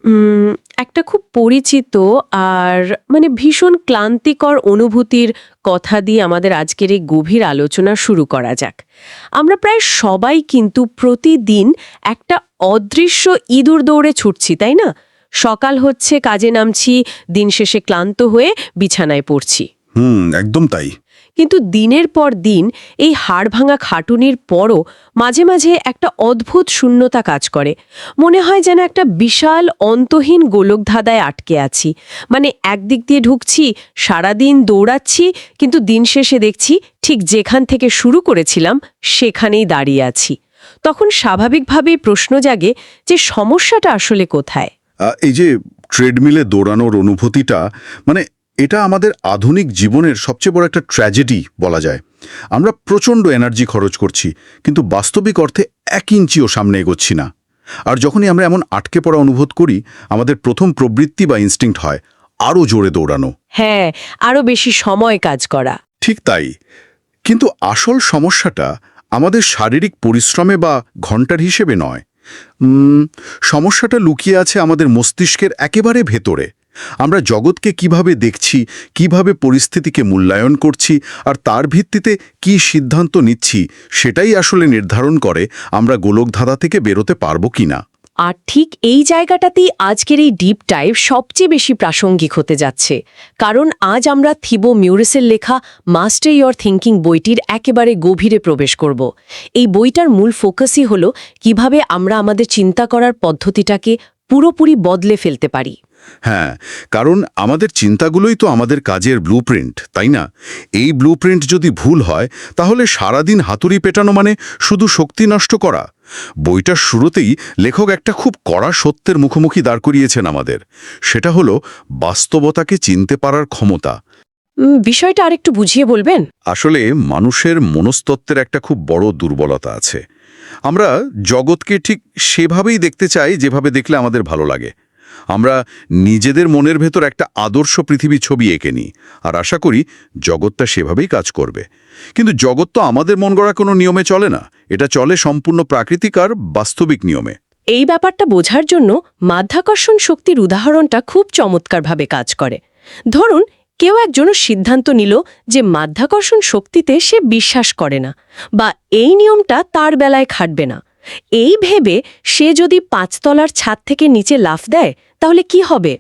উম একটা খুব পরিচিত আর ভীষণ ক্লান্তিকর অনুভূতির কথা দিয়ে আমাদের আজকের এই গভীর আলোচনা শুরু করা যাক। আমরা প্রায় সবাই কিন্তু প্রতিদিন একটা অদৃশ্য ইঁদুর দৌড়ে ছুটছি, তাই না? সকাল হচ্ছে, কাজে নামছি, দিন শেষে ক্লান্ত হয়ে বিছানায় পড়ছি। একদম তাই। কিন্তু দিনের পর দিন এই হাড়ভাঙা খাটুনির পরও মাঝে মাঝে একটা অদ্ভুত শূন্যতা কাজ করে। মনে হয় যেন একটা বিশাল অন্তহীন গোলকধাঁধায় আটকে আছি। একদিক দিয়ে ঢুকছি, সারাদিন দৌড়াচ্ছি, কিন্তু দিন শেষে দেখছি ঠিক যেখান থেকে শুরু করেছিলাম সেখানেই দাঁড়িয়ে আছি। তখন স্বাভাবিকভাবেই প্রশ্ন জাগে যে সমস্যাটা আসলে কোথায়। এই যে ট্রেডমিলে দৌড়ানোর অনুভূতিটা, এটা আমাদের আধুনিক জীবনের সবচেয়ে বড় একটা ট্র্যাজেডি বলা যায়। আমরা প্রচণ্ড এনার্জি খরচ করছি, কিন্তু বাস্তবিক অর্থে 1 ইঞ্চিও সামনে এগোচ্ছি না। আর যখনই আমরা এমন আটকে পড়া অনুভব করি, আমাদের প্রথম প্রবৃত্তি বা ইনস্টিংক্ট হয় আরও জোরে দৌড়ানো। হ্যাঁ, আরও বেশি সময় কাজ করা। ঠিক তাই। কিন্তু আসল সমস্যাটা আমাদের শারীরিক পরিশ্রমে বা ঘন্টার হিসেবে নয়। সমস্যাটা লুকিয়ে আছে আমাদের মস্তিষ্কের একেবারে ভেতরে। আমরা জগৎকে কিভাবে দেখছি, কিভাবে পরিস্থিতিকে মূল্যায়ন করছি, আর তার ভিত্তিতে কি সিদ্ধান্ত নিচ্ছি, সেটাই আসলে নির্ধারণ করে আমরা গোলকধাঁধা থেকে বেরোতে পারবো কিনা। আর ঠিক এই জায়গাটাতেই আজকের এই ডিপ ডাইভ সবচেয়ে বেশি প্রাসঙ্গিক হতে যাচ্ছে। কারণ আজ আমরা থিবো মিউরেসের লেখা মাস্টার ইয়োর থিঙ্কিং বইটির একেবারে গভীরে প্রবেশ করব। এই বইটার মূল ফোকাসই হল কিভাবে আমরা আমাদের চিন্তা করার পদ্ধতিটাকে পুরোপুরি বদলে ফেলতে পারি। হ্যাঁ, কারণ আমাদের চিন্তাগুলোই তো আমাদের কাজের ব্লুপ্রিন্ট, তাই না? এই ব্লুপ্রিন্ট যদি ভুল হয়, তাহলে সারাদিন হাতুড়ি পেটানো শুধু শক্তি নষ্ট করা। বইটার শুরুতেই লেখক একটা খুব কড়া সত্যের মুখোমুখি দাঁড় করিয়েছেন আমাদের। সেটা হলো বাস্তবতাকে চিনতে পারার ক্ষমতা। বিষয়টা আরেকটু বুঝিয়ে বলবেন? আসলে মানুষের মনস্তত্ত্বের একটা খুব বড় দুর্বলতা আছে। আমরা জগৎকে ঠিক সেভাবেই দেখতে চাই যেভাবে দেখলে আমাদের ভালো লাগে। আমরা নিজেদের মনের ভেতর একটা আদর্শ পৃথিবী ছবি এঁকে নিই, আর আশা করি জগৎটা সেভাবেই কাজ করবে। কিন্তু জগৎ তো আমাদের মন গড়া কোনো নিয়মে চলে না, এটা চলে সম্পূর্ণ প্রাকৃতিক আর বাস্তবিক নিয়মে। এই ব্যাপারটা বোঝার জন্য মাধ্যাকর্ষণ শক্তির উদাহরণটা খুব চমৎকারভাবে কাজ করে। ধরুন, কেউ একজন সিদ্ধান্ত নিল যে মাধ্যাকর্ষণ শক্তিতে সে বিশ্বাস করে না, বা এই নিয়মটা তার বেলায় খাটবে না। এই ভেবে সে যদি 5 তলার ছাদ থেকে নিচে লাফ দেয়, তাহলে কি হবে?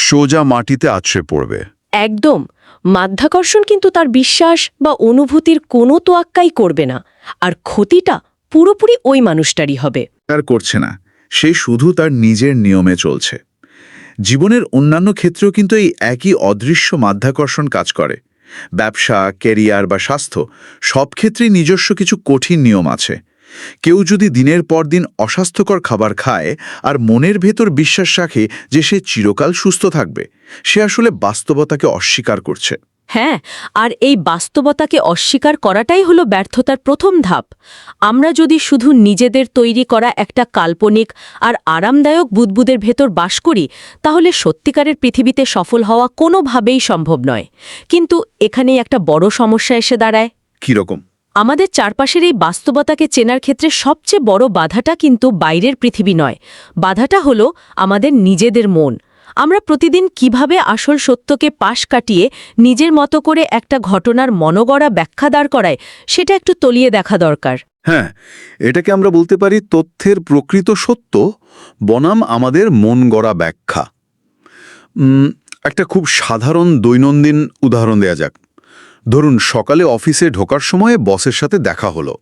সোজা মাটিতে আছড়ে পড়বে। একদম। মাধ্যাকর্ষণ কিন্তু তার বিশ্বাস বা অনুভূতির কোনো তোয়াক্কাই করবে না, আর ক্ষতিটা পুরোপুরি ওই মানুষটারই হবে। আর করছে না, সে শুধু তার নিজের নিয়মে চলছে। জীবনের অন্যান্য ক্ষেত্রেও কিন্তু এই একই অদৃশ্য মাধ্যাকর্ষণ কাজ করে। ব্যবসা, ক্যারিয়ার বা স্বাস্থ্য, সব ক্ষেত্রেই নিজস্ব কিছু কঠিন নিয়ম আছে। কেউ যদি দিনের পর দিন অস্বাস্থ্যকর খাবার খায় আর মনের ভেতর বিশ্বাস রাখে যে সে চিরকাল সুস্থ থাকবে, সে আসলে বাস্তবতাকে অস্বীকার করছে। হ্যাঁ, আর এই বাস্তবতাকে অস্বীকার করাটাই হলো ব্যর্থতার প্রথম ধাপ। আমরা যদি শুধু নিজেদের তৈরি করা একটা কাল্পনিক আর আরামদায়ক বুদবুদের ভেতর বাস করি, তাহলে সত্যিকারের পৃথিবীতে সফল হওয়া কোনোভাবেই সম্ভব নয়। কিন্তু এখানেই একটা বড় সমস্যা এসে দাঁড়ায়। কীরকম? আমাদের চারপাশের এই বাস্তবতাকে চেনার ক্ষেত্রে সবচেয়ে বড় বাধাটা কিন্তু বাইরের পৃথিবী নয়। বাধাটা হলো আমাদের নিজেদের মন। আমরা প্রতিদিন কিভাবে আসল সত্যকে পাশ কাটিয়ে নিজের মতো করে একটা ঘটনার মনগড়া ব্যাখ্যা দাঁড় করায়, সেটা একটু তলিয়ে দেখা দরকার। হ্যাঁ, এটাকে আমরা বলতে পারি তথ্যের প্রকৃত সত্য বনাম আমাদের মন গড়া ব্যাখ্যা। একটা খুব সাধারণ দৈনন্দিন উদাহরণ দেয়া যাক। ধরুন, সকালে অফিসে ঢোকার সময়ে বসের সাথে দেখা হলো।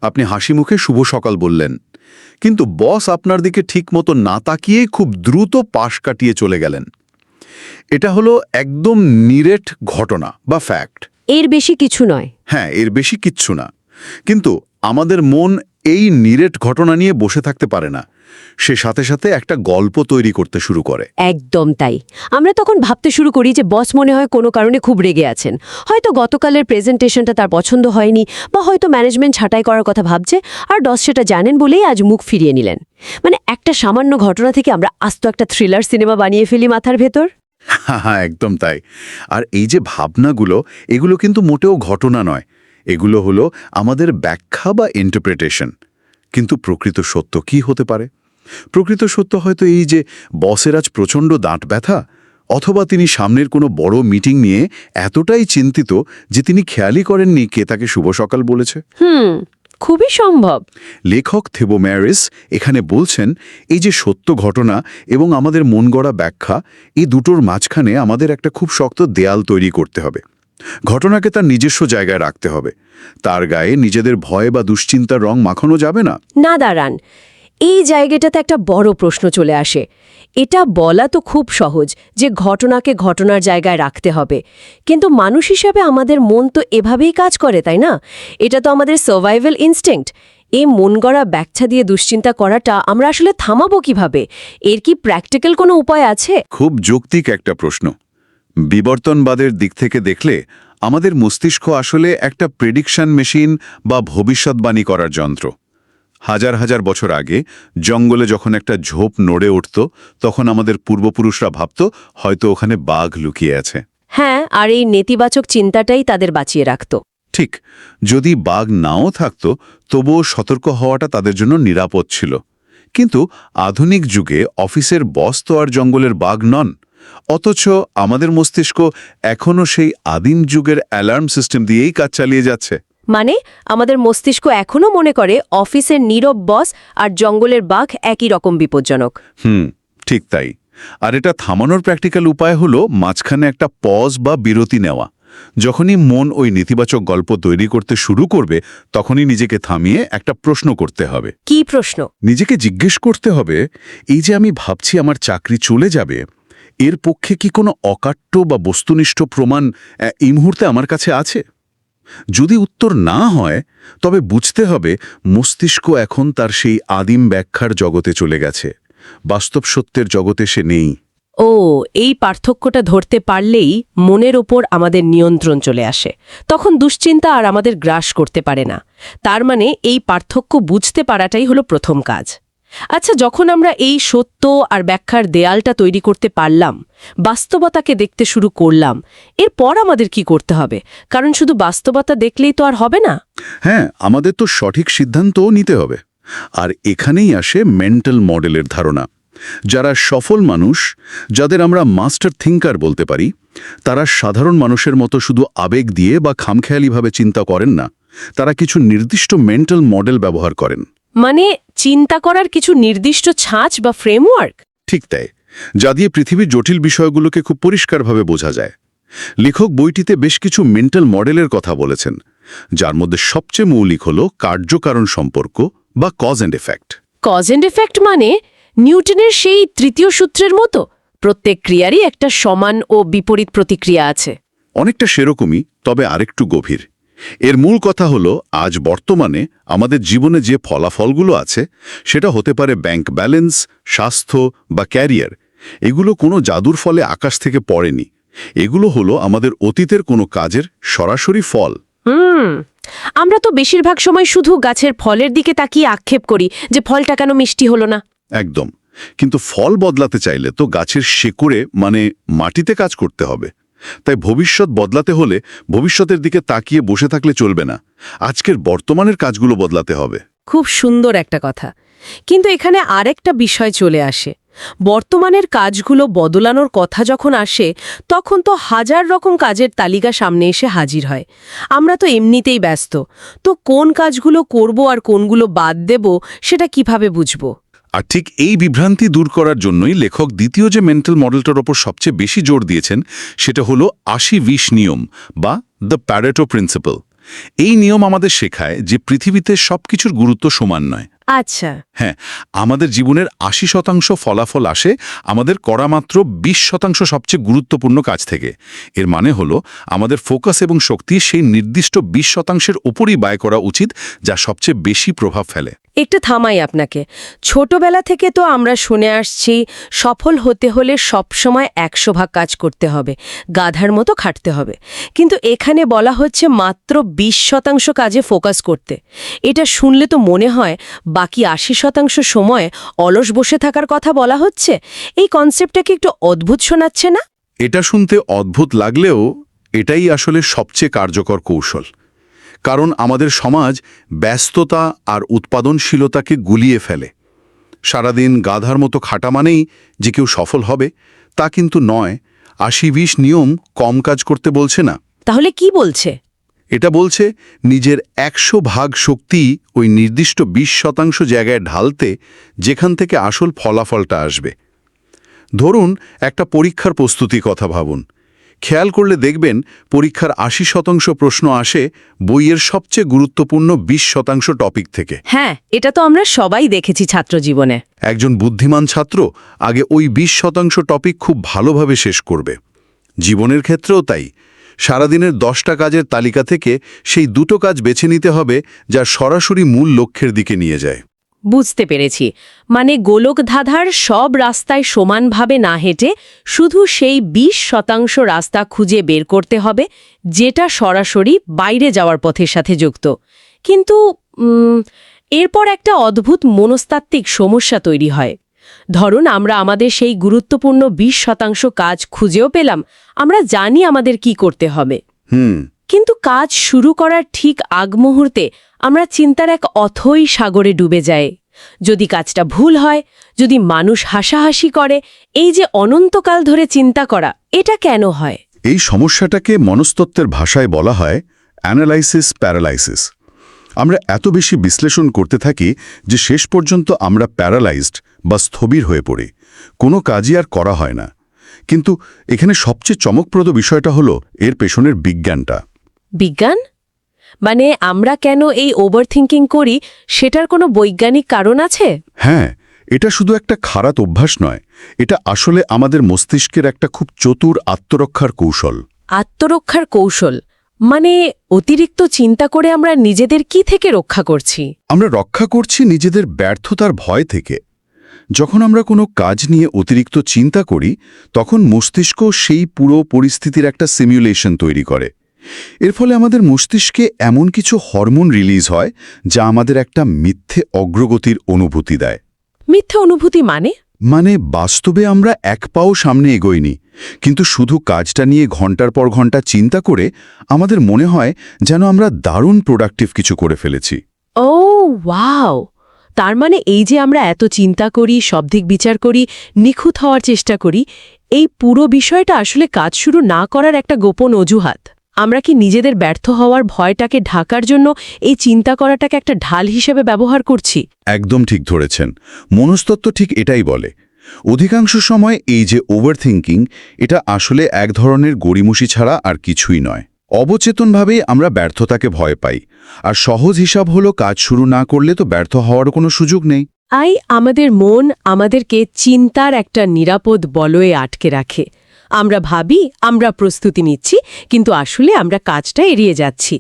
আপনি হাসি মুখে শুভ সকাল বললেন, কিন্তু বস আপনার দিকে ঠিকমতো না তাকিয়েই খুব দ্রুত পাশ কাটিয়ে চলে গেলেন। এটা হলো একদম নিরেট ঘটনা বা ফ্যাক্ট। এর বেশি কিছু নয়। হ্যাঁ, এর বেশি কিচ্ছু না। কিন্তু আমাদের মন এই নিরেট ঘটনা নিয়ে বসে থাকতে পারে না। সে সাথে সাথে একটা গল্প তৈরি করতে শুরু করে। একদম তাই। আমরা তখন ভাবতে শুরু করি যে বস মনে হয় কোনো কারণে খুব রেগে আছেন। হয়তো গতকালের প্রেজেন্টেশনটা তার পছন্দ হয়নি, বা হয়তো ম্যানেজমেন্ট ছাঁটাই করার কথা ভাবছে, আর বস সেটা জানেন বলেই আজ মুখ ফিরিয়ে নিলেন। একটা সামান্য ঘটনা থেকে আমরা আস্ত একটা থ্রিলার সিনেমা বানিয়ে ফেলি মাথার ভেতর। হ্যাঁ, একদম তাই। আর এই যে ভাবনাগুলো, এগুলো কিন্তু মোটেও ঘটনা নয়। এগুলো হলো আমাদের ব্যাখ্যা বা ইন্টারপ্রিটেশন। কিন্তু প্রকৃত সত্য কি হতে পারে? প্রকৃত সত্য হয়তো এই যে বসের আজ প্রচণ্ড দাঁত ব্যথা, অথবা তিনি সামনের কোনো বড় মিটিং নিয়ে এতটাই চিন্তিত যে তিনি খেয়ালই করেননি কে তাকে শুভ সকাল বলেছে। খুবই সম্ভব। লেখক থেবো ম্যারিস এখানে বলছেন এই যে সত্য ঘটনা এবং আমাদের মন গড়া ব্যাখ্যা, এই দুটোর মাঝখানে আমাদের একটা খুব শক্ত দেয়াল তৈরি করতে হবে। ঘটনাকে তার নিজস্ব জায়গায় রাখতে হবে, তার গায়ে নিজেদের ভয় বা দুশ্চিন্তার রং মাখানো যাবে না। না, দাঁড়ান, এই জায়গাটাতে একটা বড় প্রশ্ন চলে আসে। এটা বলা তো খুব সহজ যে ঘটনাকে ঘটনার জায়গায় রাখতে হবে, কিন্তু মানুষ হিসেবে আমাদের মন তো এভাবেই কাজ করে, তাই না? এটা তো আমাদের সার্ভাইভাল ইনস্টিংক্ট। এই মন গড়া ব্যাখ্যা দিয়ে দুশ্চিন্তা করাটা আমরা আসলে থামাবো কিভাবে? এর কি প্র্যাকটিক্যাল কোনো উপায় আছে? খুব যৌক্তিক একটা প্রশ্ন। বিবর্তনবাদের দিক থেকে দেখলে আমাদের মস্তিষ্ক আসলে একটা প্রেডিকশন মেশিন বা ভবিষ্যৎবাণী করার যন্ত্র। হাজার হাজার বছর আগে জঙ্গলে যখন একটা ঝোপ নড়ে উঠত, তখন আমাদের পূর্বপুরুষরা ভাবত হয়তো ওখানে বাঘ লুকিয়ে আছে। হ্যাঁ, আর এই নেতিবাচক চিন্তাটাই তাদের বাঁচিয়ে রাখত। ঠিক, যদি বাঘ নাও থাকত তবুও সতর্ক হওয়াটা তাদের জন্য নিরাপদ ছিল। কিন্তু আধুনিক যুগে অফিসের বস তো আর জঙ্গলের বাঘ নন, অথচ আমাদের মস্তিষ্ক এখনও সেই আদিম যুগের অ্যালার্ম সিস্টেম দিয়েই কাজ চালিয়ে যাচ্ছে। মানে আমাদের মস্তিষ্ক এখনো মনে করে অফিসের নীরব বস আর জঙ্গলের বাঘ একই রকম বিপজ্জনক। ঠিক তাই। আর এটা থামানোর প্র্যাকটিক্যাল উপায় হলো মাঝখানে একটা পজ বা বিরতি নেওয়া। যখনই মন ওই নেতিবাচক গল্প তৈরি করতে শুরু করবে, তখনই নিজেকে থামিয়ে একটা প্রশ্ন করতে হবে। কি প্রশ্ন? নিজেকে জিজ্ঞেস করতে হবে, এই যে আমি ভাবছি আমার চাকরি চলে যাবে, এর পক্ষে কি কোনো অকাট্য বা বস্তুনিষ্ঠ প্রমাণ এই মুহূর্তে আমার কাছে আছে? যদি উত্তর না হয়, তবে বুঝতে হবে মস্তিষ্ক এখন তার সেই আদিম ব্যাখ্যার জগতে চলে গেছে, বাস্তব সত্যের জগতে সে নেই। ও, এই পার্থক্যটা ধরতে পারলেই মনের ওপর আমাদের নিয়ন্ত্রণ চলে আসে। তখন দুশ্চিন্তা আর আমাদের গ্রাস করতে পারে না। তার মানে এই পার্থক্য বুঝতে পারাটাই হলো প্রথম কাজ। আচ্ছা, যখন আমরা এই সত্য আর ব্যাখ্যার দেয়ালটা তৈরি করতে পারলাম, বাস্তবতাকে দেখতে শুরু করলাম, এরপর আমাদের কি করতে হবে? কারণ শুধু বাস্তবতা দেখলেই তো আর হবে না। হ্যাঁ, আমাদের তো সঠিক সিদ্ধান্তও নিতে হবে। আর এখানেই আসে মেন্টাল মডেলের ধারণা। যারা সফল মানুষ, যাদের আমরা মাস্টার থিঙ্কার বলতে পারি, তারা সাধারণ মানুষের মতো শুধু আবেগ দিয়ে বা খামখেয়ালিভাবে চিন্তা করেন না। তারা কিছু নির্দিষ্ট মেন্টাল মডেল ব্যবহার করেন। মানে চিন্তা করার কিছু নির্দিষ্ট ছাঁচ বা ফ্রেমওয়ার্ক? ঠিক তাই, যা দিয়ে পৃথিবীর জটিল বিষয়গুলোকে খুব পরিষ্কারভাবে বোঝা যায়। লেখক বইটিতে বেশ কিছু মেন্টাল মডেলের কথা বলেছেন, যার মধ্যে সবচেয়ে মৌলিক হল কার্য-কারণ সম্পর্ক বা cause and effect. Cause and effect মানে নিউটনের সেই তৃতীয় সূত্রের মতো প্রত্যেক ক্রিয়ারই একটা সমান ও বিপরীত প্রতিক্রিয়া আছে। অনেকটা সেরকমই, তবে আরেকটু গভীর। এর মূল কথা হলো আজ বর্তমানে আমাদের জীবনে যে ফলাফলগুলো আছে, সেটা হতে পারে ব্যাংক ব্যালেন্স, স্বাস্থ্য বা ক্যারিয়ার। এগুলো কোনো জাদুর ফলে আকাশ থেকে পড়েনি। এগুলো হলো আমাদের অতীতের কোনো কাজের সরাসরি ফল। আমরা তো বেশিরভাগ সময় শুধু গাছের ফলের দিকে তাকিয়ে আক্ষেপ করি যে ফলটা কেন মিষ্টি হলো না। একদম। কিন্তু ফল বদলাতে চাইলে তো গাছের শেকড়ে মানে মাটিতে কাজ করতে হবে। তাই ভবিষ্যৎ বদলাতে হলে ভবিষ্যতের দিকে তাকিয়ে বসে থাকলে চলবে না, আজকের বর্তমানের কাজগুলো বদলাতে হবে। খুব সুন্দর একটা কথা। কিন্তু এখানে আরেকটা বিষয় চলে আসে। বর্তমানের কাজগুলো বদলানোর কথা যখন আসে, তখন তো হাজার রকম কাজের তালিকা সামনে এসে হাজির হয়। আমরা তো এমনিতেই ব্যস্ত, তো কোন কাজগুলো করব আর কোনগুলো বাদ দেব সেটা কিভাবে বুঝব? আর ঠিক এই বিভ্রান্তি দূর করার জন্যই লেখক দ্বিতীয় যে মেন্টাল মডেলটার ওপর সবচেয়ে বেশি জোর দিয়েছেন, সেটা হলো ৮০-২০ নিয়ম বা দ্য প্যারেটো প্রিন্সিপাল। এই নিয়ম আমাদের শেখায় যে পৃথিবীতে সবকিছুর গুরুত্ব সমান নয়। আচ্ছা। হ্যাঁ, আমাদের জীবনের ৮০% ফলাফল আসে আমাদের করা মাত্র ২০% সবচেয়ে গুরুত্বপূর্ণ কাজ থেকে। এর মানে হলো আমাদের ফোকাস এবং শক্তি সেই নির্দিষ্ট ২০%-এর ওপরই ব্যয় করা উচিত, যা সবচেয়ে বেশি প্রভাব ফেলে। একটু থামাই আপনাকে। ছোটবেলা থেকে তো আমরা শুনে আসছি সফল হতে হলে সবসময় ১০০% কাজ করতে হবে, গাধার মতো খাটতে হবে। কিন্তু এখানে বলা হচ্ছে মাত্র ২০% কাজে ফোকাস করতে। এটা শুনলে তো মনে হয় বাকি ৮০% সময় অলস বসে থাকার কথা বলা হচ্ছে। এই কনসেপ্টটা কি একটু অদ্ভুত শোনাচ্ছে না? এটা শুনতে অদ্ভুত লাগলেও এটাই আসলে সবচেয়ে কার্যকর কৌশল। কারণ আমাদের সমাজ ব্যস্ততা আর উৎপাদনশীলতাকে গুলিয়ে ফেলে। সারাদিন গাধার মতো খাটা মানেই যে কেউ সফল হবে তা কিন্তু নয়। 80-20 নিয়ম কম কাজ করতে বলছে না, তাহলে কি বলছে? এটা বলছে নিজের 100% শক্তি ওই নির্দিষ্ট 20% জায়গায় ঢালতে, যেখান থেকে আসল ফলাফলটা আসবে। ধরুন একটা পরীক্ষার প্রস্তুতির কথা ভাবুন। খেয়াল করলে দেখবেন পরীক্ষার 80% প্রশ্ন আসে বইয়ের সবচেয়ে গুরুত্বপূর্ণ 20% টপিক থেকে। হ্যাঁ, এটা তো আমরা সবাই দেখেছি ছাত্র জীবনে। একজন বুদ্ধিমান ছাত্র আগে ওই 20% টপিক খুব ভালোভাবে শেষ করবে। জীবনের ক্ষেত্রেও তাই। সারাদিনের 10টা কাজের তালিকা থেকে সেই দুটো কাজ বেছে নিতে হবে যা সরাসরি মূল লক্ষ্যের দিকে নিয়ে যায়। বুঝতে পেরেছি, মানে গোলক ধাঁধার সব রাস্তায় সমানভাবে না হেঁটে শুধু সেই 20% রাস্তা খুঁজে বের করতে হবে যেটা সরাসরি বাইরে যাওয়ার পথের সাথে যুক্ত। কিন্তু এরপর একটা অদ্ভুত মনস্তাত্ত্বিক সমস্যা তৈরি হয়। ধরুন আমরা আমাদের সেই গুরুত্বপূর্ণ 20% কাজ খুঁজেও পেলাম, আমরা জানি আমাদের কি করতে হবে, কিন্তু কাজ শুরু করার ঠিক আগ মুহূর্তে আমরা চিন্তার এক অথই সাগরে ডুবে যাই। যদি কাজটা ভুল হয়, যদি মানুষ হাসাহাসি করে, এই যে অনন্তকাল ধরে চিন্তা করা, এটা কেন হয়? এই সমস্যাটাকে মনস্তত্ত্বের ভাষায় বলা হয় অ্যানালাইসিস প্যারালাইসিস। আমরা এত বেশি বিশ্লেষণ করতে থাকি যে শেষ পর্যন্ত আমরা প্যারালাইজড বা স্থবির হয়ে পড়ি, কোনো কাজই আর করা হয় না। কিন্তু এখানে সবচেয়ে চমকপ্রদ বিষয়টা হলো এর পেছনের বিজ্ঞানটা। বিজ্ঞান? মানে আমরা কেন এই ওভারথিংকিং করি সেটার কোনো বৈজ্ঞানিক কারণ আছে? হ্যাঁ, এটা শুধু একটা খারাপ অভ্যাস নয়, এটা আসলে আমাদের মস্তিষ্কের একটা খুব চতুর আত্মরক্ষার কৌশল। আত্মরক্ষার কৌশল মানে অতিরিক্ত চিন্তা করে আমরা নিজেদের কি থেকে রক্ষা করছি? আমরা রক্ষা করছি নিজেদের ব্যর্থতার ভয় থেকে। যখন আমরা কোনো কাজ নিয়ে অতিরিক্ত চিন্তা করি, তখন মস্তিষ্ক সেই পুরো পরিস্থিতির একটা সিমুলেশন তৈরি করে। এর ফলে আমাদের মস্তিষ্কে এমন কিছু হরমোন রিলিজ হয় যা আমাদের একটা মিথ্যে অগ্রগতির অনুভূতি দেয়। মিথ্যে অনুভূতি মানে? বাস্তবে আমরা এক পাও সামনে এগোইনি, কিন্তু শুধু কাজটা নিয়ে ঘন্টার পর ঘন্টা চিন্তা করে আমাদের মনে হয় যেন আমরা দারুণ প্রোডাক্টিভ কিছু করে ফেলেছি। ও ওয়াও! তার মানে এই যে আমরা এত চিন্তা করি, সব দিক বিচার করি, নিখুঁত হওয়ার চেষ্টা করি, এই পুরো বিষয়টা আসলে কাজ শুরু না করার একটা গোপন অজুহাত। আমরা কি নিজেদের ব্যর্থ হওয়ার ভয়টাকে ঢাকার জন্য এই চিন্তা করাটাকে একটা ঢাল হিসেবে ব্যবহার করছি? একদম ঠিক ধরেছেন। মনস্তত্ত্ব ঠিক এটাই বলে। অধিকাংশ সময় এই যে ওভারথিংকিং, এটা আসলে এক ধরনের গড়িমসি ছাড়া আর কিছুই নয়। অবচেতনভাবেই আমরা ব্যর্থতাকে ভয় পাই, আর সহজ হিসাব হলো কাজ শুরু না করলে তো ব্যর্থ হওয়ার কোনো সুযোগ নেই। আমাদের মন আমাদেরকে চিন্তার একটা নিরাপদ বলয়ে আটকে রাখে। আমরা ভাবি আমরা প্রস্তুতি নিচ্ছি, কিন্তু আসলে আমরা কাজটা এড়িয়ে যাচ্ছি।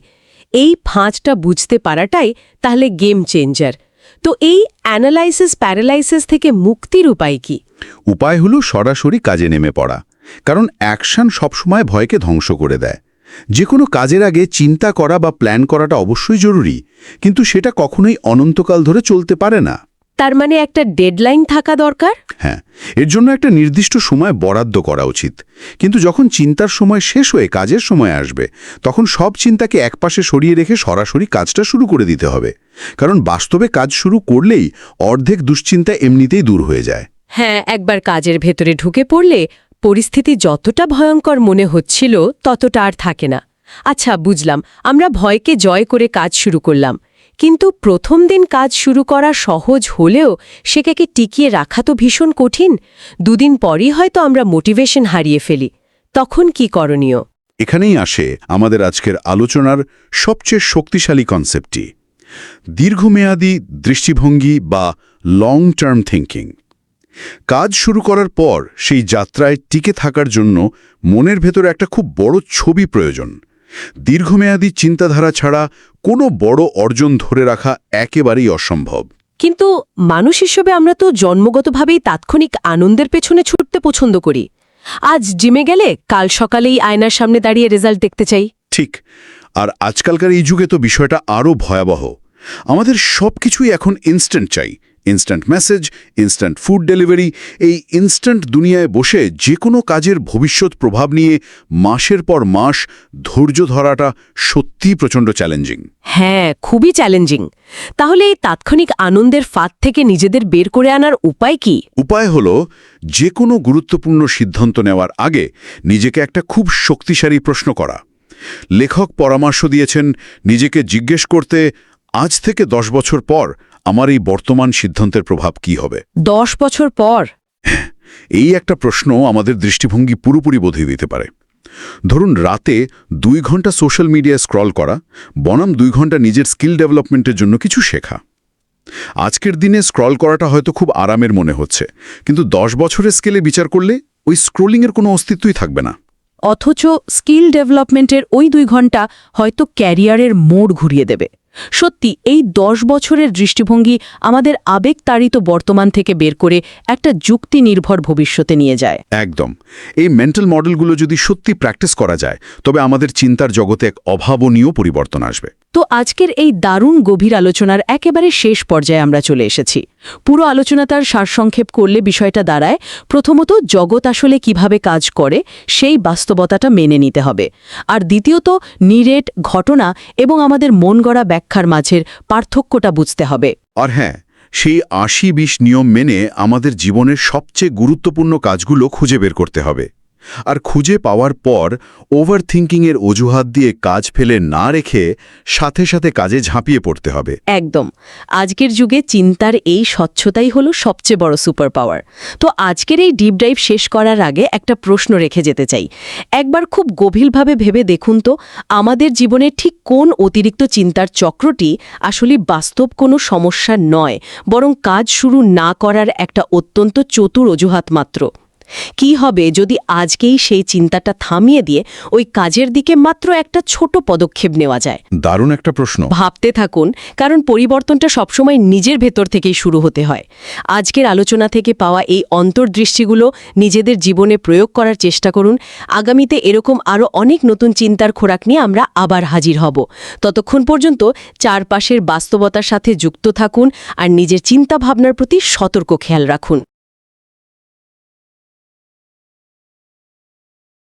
এই ফাঁদটা বুঝতে পারাটাই তাহলে গেম চেঞ্জার। তো এই অ্যানালাইসিস প্যারালাইসিস থেকে মুক্তির উপায় কি? উপায় হলো সরাসরি কাজে নেমে পড়া, কারণ অ্যাকশন সবসময় ভয়কে ধ্বংস করে দেয়। যে কোনো কাজের আগে চিন্তা করা বা প্ল্যান করাটা অবশ্যই জরুরি, কিন্তু সেটা কখনোই অনন্তকাল ধরে চলতে পারে না। তার মানে একটা ডেডলাইন থাকা দরকার? হ্যাঁ, এর জন্য একটা নির্দিষ্ট সময় বরাদ্দ করা উচিত। কিন্তু যখন চিন্তার সময় শেষ হয়ে কাজের সময় আসবে, তখন সব চিন্তাকে একপাশে সরিয়ে রেখে সরাসরি কাজটা শুরু করে দিতে হবে। কারণ বাস্তবে কাজ শুরু করলেই অর্ধেক দুশ্চিন্তা এমনিতেই দূর হয়ে যায়। হ্যাঁ, একবার কাজের ভেতরে ঢুকে পড়লে পরিস্থিতি যতটা ভয়ঙ্কর মনে হচ্ছিল ততটা আর থাকে না। আচ্ছা, বুঝলাম, আমরা ভয়কে জয় করে কাজ শুরু করলাম, কিন্তু প্রথম দিন কাজ শুরু করা সহজ হলেও সেটাকে টিকিয়ে রাখা তো ভীষণ কঠিন। দুদিন পরই হয়তো আমরা মোটিভেশন হারিয়ে ফেলি। তখন কি করণীয়? এখানেই আসে আমাদের আজকের আলোচনার সবচেয়ে শক্তিশালী কনসেপ্টটি, দীর্ঘমেয়াদী দৃষ্টিভঙ্গি বা লং টার্ম থিঙ্কিং। কাজ শুরু করার পর সেই যাত্রায় টিকে থাকার জন্য মনের ভেতরে একটা খুব বড় ছবি প্রয়োজন। দীর্ঘমেয়াদী চিন্তাধারা ছাড়া কোনো বড় অর্জন ধরে রাখা একেবারেই অসম্ভব। কিন্তু মানুষ হিসেবে আমরা তো জন্মগতভাবেই তাৎক্ষণিক আনন্দের পেছনে ছুটতে পছন্দ করি। আজ জিমে গেলে কাল সকালেই আয়নার সামনে দাঁড়িয়ে রেজাল্ট দেখতে চাই। ঠিক, আর আজকালকার এই যুগে তো বিষয়টা আরও ভয়াবহ। আমাদের সব কিছুই এখন ইনস্ট্যান্ট চাই, instant message, instant food delivery, এই ইনস্ট্যান্ট দুনিয়ায় বসে যে কোনো কাজের ভবিষ্যৎ প্রভাব নিয়ে মাসের পর মাস ধৈর্য ধরাটা সত্যিই প্রচণ্ড চ্যালেঞ্জিং। হ্যাঁ, খুবই চ্যালেঞ্জিং। তাহলে এই তাৎক্ষণিক আনন্দের ফাঁদ থেকে নিজেদের বের করে আনার উপায় কি? উপায় হল যে কোনো গুরুত্বপূর্ণ সিদ্ধান্ত নেওয়ার আগে নিজেকে একটা খুব শক্তিশালী প্রশ্ন করা। লেখক পরামর্শ দিয়েছেন নিজেকে জিজ্ঞেস করতে, আজ থেকে 10 বছর পর আমার এই বর্তমান সিদ্ধান্তের প্রভাব কি হবে? 10 বছর পর? এই একটা প্রশ্ন আমাদের দৃষ্টিভঙ্গি পুরোপুরি বদলে দিতে পারে। ধরুন রাতে 2 ঘন্টা সোশ্যাল মিডিয়ায় স্ক্রল করা বনাম 2 ঘন্টা নিজের স্কিল ডেভেলপমেন্টের জন্য কিছু শেখা। আজকের দিনে স্ক্রল করাটা হয়তো খুব আরামের মনে হচ্ছে, কিন্তু 10 বছরের স্কেলে বিচার করলে ওই স্ক্রোলিংয়ের কোনো অস্তিত্বই থাকবে না। অথচ স্কিল ডেভেলপমেন্টের ওই 2 ঘন্টা হয়তো ক্যারিয়ারের মোড় ঘুরিয়ে দেবে। সত্যি এই 10 বছরের দৃষ্টিভঙ্গি আমাদের আবেগতাড়িত বর্তমান থেকে বের করে একটা যুক্তি নির্ভর ভবিষ্যতে নিয়ে যায়। একদম। এই মেন্টাল মডেলগুলো যদি সত্যি প্র্যাকটিস করা যায়, তবে আমাদের চিন্তার জগতে এক অভাবনীয় পরিবর্তন আসবে। তো আজকের এই দারুণ গভীর আলোচনার একেবারে শেষ পর্যায়ে আমরা চলে এসেছি। পুরো আলোচনাটার সারসংক্ষেপ করলে বিষয়টা দাঁড়ায়, প্রথমত জগৎ আসলে কিভাবে কাজ করে সেই বাস্তবতাটা মেনে নিতে হবে, আর দ্বিতীয়ত নিরেট ঘটনা এবং আমাদের মন গড়া ব্যাখ্যার মাঝের পার্থক্যটা বুঝতে হবে। আর হ্যাঁ, সেই 80-20 নিয়ম মেনে আমাদের জীবনের সবচেয়ে গুরুত্বপূর্ণ কাজগুলো খুঁজে বের করতে হবে। আর খুঁজে পাওয়ার পর ওভার থিঙ্কিংয়ের অজুহাত দিয়ে কাজ ফেলে না রেখে সাথে সাথে কাজে ঝাঁপিয়ে পড়তে হবে। একদম। আজকের যুগে চিন্তার এই স্বচ্ছতাই হলো সবচেয়ে বড় সুপার পাওয়ার। তো আজকের এই ডিপ ডাইভ শেষ করার আগে একটা প্রশ্ন রেখে যেতে চাই। একবার খুব গভীরভাবে ভেবে দেখুন তো, আমাদের জীবনে ঠিক কোন অতিরিক্ত চিন্তার চক্রটি আসলে বাস্তব কোনো সমস্যা নয়, বরং কাজ শুরু না করার একটা অত্যন্ত চতুর অজুহাত মাত্র। কি হবে যদি আজকেই সেই চিন্তাটা থামিয়ে দিয়ে ওই কাজের দিকে মাত্র একটা ছোট পদক্ষেপ নেওয়া যায়? দারুণ একটা প্রশ্ন। ভাবতে থাকুন, কারণ পরিবর্তনটা সবসময় নিজের ভেতর থেকেই শুরু হতে হয়। আজকের আলোচনা থেকে পাওয়া এই অন্তর্দৃষ্টিগুলো নিজেদের জীবনে প্রয়োগ করার চেষ্টা করুন। আগামীতে এরকম আরও অনেক নতুন চিন্তার খোরাক নিয়ে আমরা আবার হাজির হব। ততক্ষণ পর্যন্ত চারপাশের বাস্তবতার সাথে যুক্ত থাকুন আর নিজের চিন্তা ভাবনার প্রতি সতর্ক খেয়াল রাখুন।